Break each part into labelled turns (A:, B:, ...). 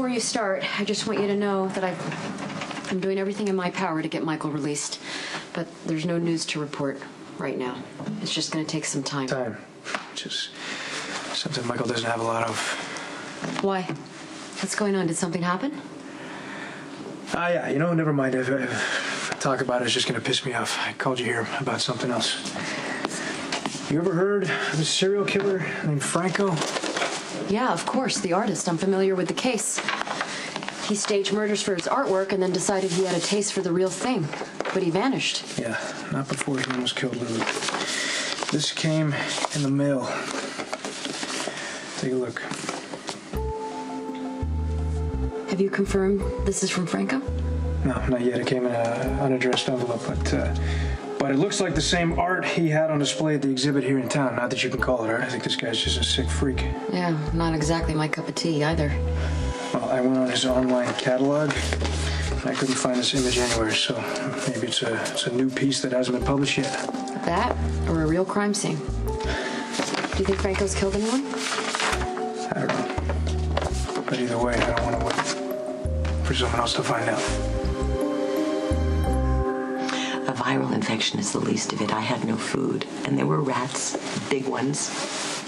A: Before you start, I just want you to know that I'm doing everything in my power to get Michael released. But there's no news to report right now. It's just going to take some time.
B: Time. Just something Michael doesn't have a lot of.
A: Why? What's going on? Did something happen?
B: Yeah, you know, never mind. If I talk about it, it's just going to piss me off. I called you here about something else. You ever heard of a serial killer named Franco?
A: Yeah, of course. The artist. I'm familiar with the case. He staged murders for his artwork and then decided he had a taste for the real thing. But he vanished.
B: Yeah, not before he almost killed Lily. This came in the mail. Take a look.
A: Have you confirmed this is from Franco?
B: No, not yet. It came in an unaddressed envelope, but it looks like the same art he had on display at the exhibit here in town. Not that you can call it art. I think this guy's just a sick freak.
A: Yeah, not exactly my cup of tea either.
B: Well, I went on his online catalog. I couldn't find this image anywhere, so maybe it's a new piece that hasn't been published yet.
A: That or a real crime scene? Do you think Franco's killed anyone?
B: I don't know. But either way, I don't want to wait for someone else to find out.
C: A viral infection is the least of it. I had no food, and there were rats, big ones,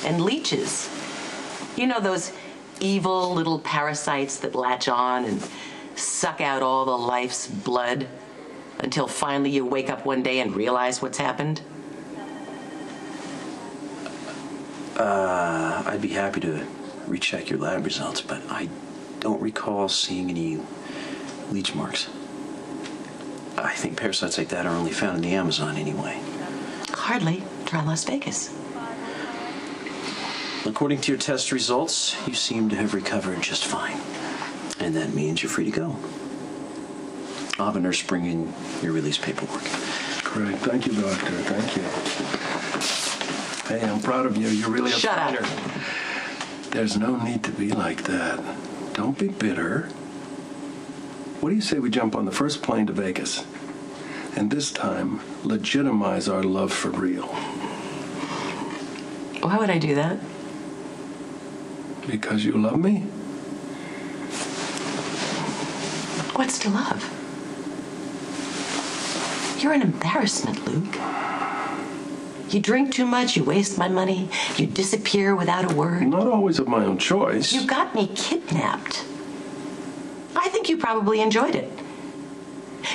C: and leeches. You know those evil little parasites that latch on and suck out all the life's blood until finally you wake up one day and realize what's happened?
D: I'd be happy to recheck your lab results, but I don't recall seeing any leech marks. I think parasites like that are only found in the Amazon anyway.
C: Hardly. Try Las Vegas.
D: According to your test results, you seem to have recovered just fine. And that means you're free to go. I'll have a nurse bring in your release paperwork.
E: Great. Thank you, Doctor. Thank you. Hey, I'm proud of you. You're really a fighter.
C: Shut up.
E: There's no need to be like that. Don't be bitter. What do you say we jump on the first plane to Vegas? And this time, legitimize our love for real.
C: Why would I do that?
E: Because you love me?
C: What's to love? You're an embarrassment, Luke. You drink too much, you waste my money, you disappear without a word.
E: Not always of my own choice.
C: You got me kidnapped. I think you probably enjoyed it.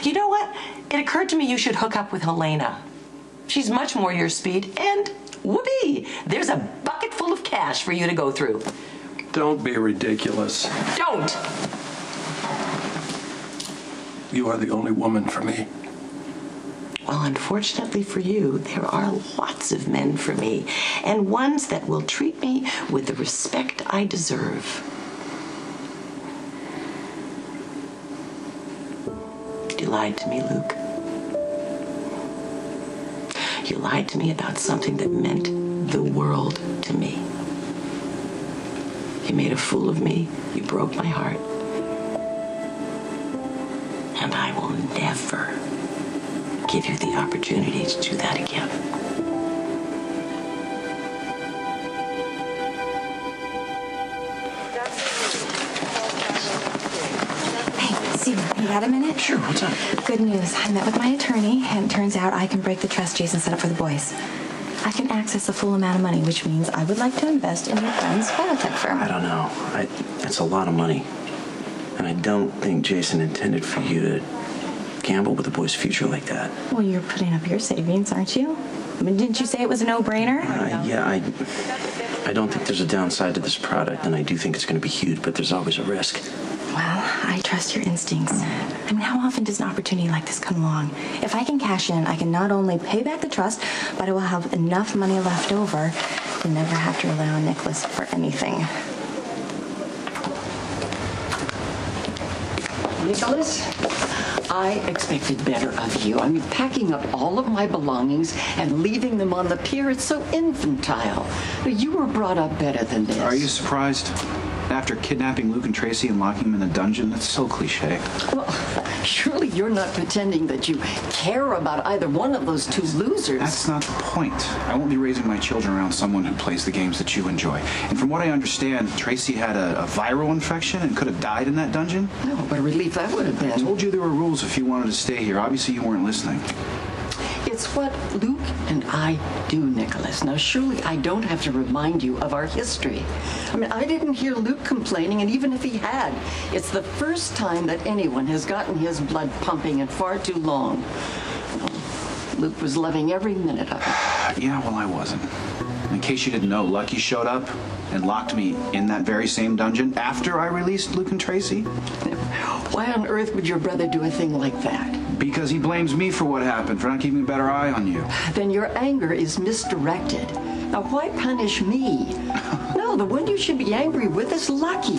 C: You know what? It occurred to me you should hook up with Helena. She's much more your speed, and whoopee, there's a bucket full of cash for you to go through.
E: Don't be ridiculous.
C: Don't!
E: You are the only woman for me.
C: Well, unfortunately for you, there are lots of men for me, and ones that will treat me with the respect I deserve. You lied to me, Luke. You lied to me about something that meant the world to me. You made a fool of me. You broke my heart. And I will never give you the opportunity to do that again.
F: You got a minute?
D: Sure, what's up?
F: Good news. I met with my attorney, and it turns out I can break the trust Jason set up for the boys. I can access the full amount of money, which means I would like to invest in your friend's biotech firm.
D: I don't know. That's a lot of money. And I don't think Jason intended for you to gamble with the boy's future like that.
F: Well, you're putting up your savings, aren't you? I mean, didn't you say it was a no-brainer?
D: Yeah, I don't think there's a downside to this product, and I do think it's going to be huge, but there's always a risk.
F: Well, I trust your instincts. I mean, how often does an opportunity like this come along? If I can cash in, I can not only pay back the trust, but I will have enough money left over to never have to rely on Nicholas for anything.
G: Nicholas, I expected better of you. I mean, packing up all of my belongings and leaving them on the pier, it's so infantile. You were brought up better than this.
H: Are you surprised? After kidnapping Luke and Tracy and locking them in a dungeon, that's so cliche.
G: Well, surely you're not pretending that you care about either one of those two losers.
H: That's not the point. I won't be raising my children around someone who plays the games that you enjoy. And from what I understand, Tracy had a viral infection and could have died in that dungeon.
G: No, what a relief that would have
H: I
G: been.
H: told you there were rules if you wanted to stay here. Obviously, you weren't listening.
G: It's what Luke and I do, Nicholas. Now, surely I don't have to remind you of our history. I mean, I didn't hear Luke complaining, and even if he had, it's the first time that anyone has gotten his blood pumping in far too long. Luke was loving every minute of it.
H: Yeah, well, I wasn't. In case you didn't know, Lucky showed up and locked me in that very same dungeon after I released Luke and Tracy.
G: Why on earth would your brother do a thing like that?
H: Because he blames me for what happened, for not keeping a better eye on you.
G: Then your anger is misdirected. Now, why punish me? No, the one you should be angry with is Lucky.